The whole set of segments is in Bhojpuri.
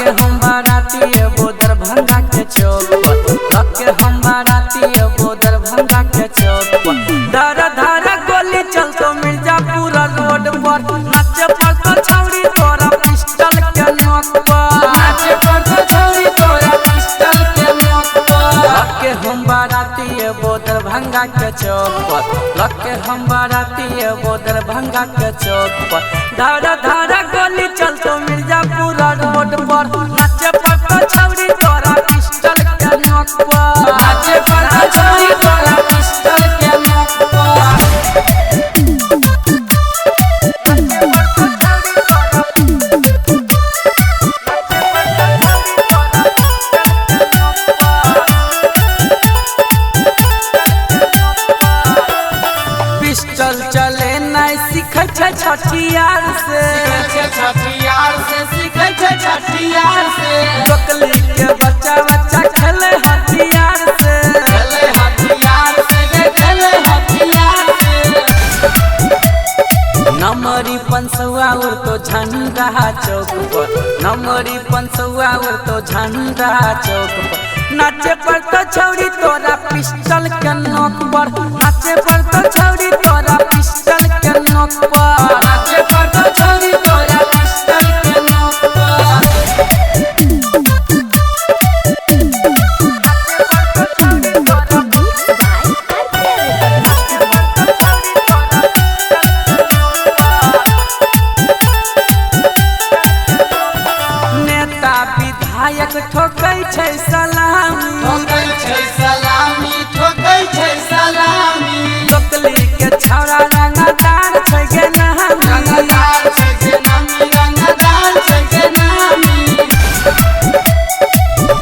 लके हम बाराती एगो दरभंगा के चौक पर, लके हम बाराती एगो दरभंगा के चौक पर। धारा धारा गोली चलतो मिर्जापुर रोड पर, नाचे पड़तो छौरी तोरा पिस्टल के नोक पर, नाचे पड़तो छौरी तोरा पिस्टल के नोक पर। लके हम बाराती एगो दरभंगा के चौक पर, लके हम बाराती एगो दरभंगा के चौक पर। धारा धारा गोली चलतो मिर्जापुर रोड पर, नाचे पड़तो छौरी तोरा पिस्टल के नोक पर, नाचे पड़तो छौरी तोरा पिस्टल के नोक पर। पिस्टल चले नहीं सीखे छठियार से, छठियार से सीखे छठियार से। बकली के बच्चा बच्चा खेले हथियार से, खेले हथियार से, खेले हथियार से। नमरी पंसुआ उड़ तो झंडा चौक पर, नमरी पंसुआ उड़ तो झंडा चौक पर। नाचे पड़तो छौरी तोरा पिस्टल के नोक पर, नाचे पड़तो छौरी तोरा पिस्टल के नोक पर, नाचे पड़तो छौरी तोरा पिस्टल के नोक पर। नेता विधायक ठोकै छै सलामी, ठोकै छै सलामी, ठोकै छै सलामी। लोकली के छौरा रंगदार छै गे नामी, रंगदार छै गे नामी, रंगदार छै गे नामी।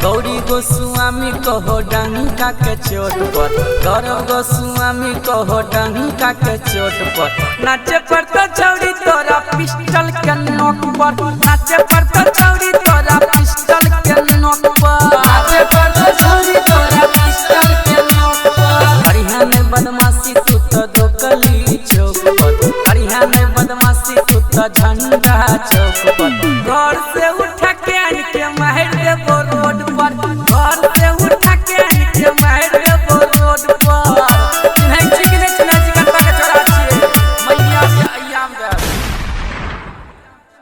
गौरी गोस्वामी कहो डंका के चोट पर, गौरव गोस्वामी कहो डंका के चोट पर। नाचे पड़तो छौरी तोरा पिस्टल के नोक पर, नाचे पड़तो छौरी तोरा पिस्टल के नोक पर, नाचे पड़तो छौरी तोरा पिस्टल के नोक पर। हरिया में बदमाशी तू तो दोकली चौक पर, हरिया में बदमाशी तू तो झंडा चौक पर। घर से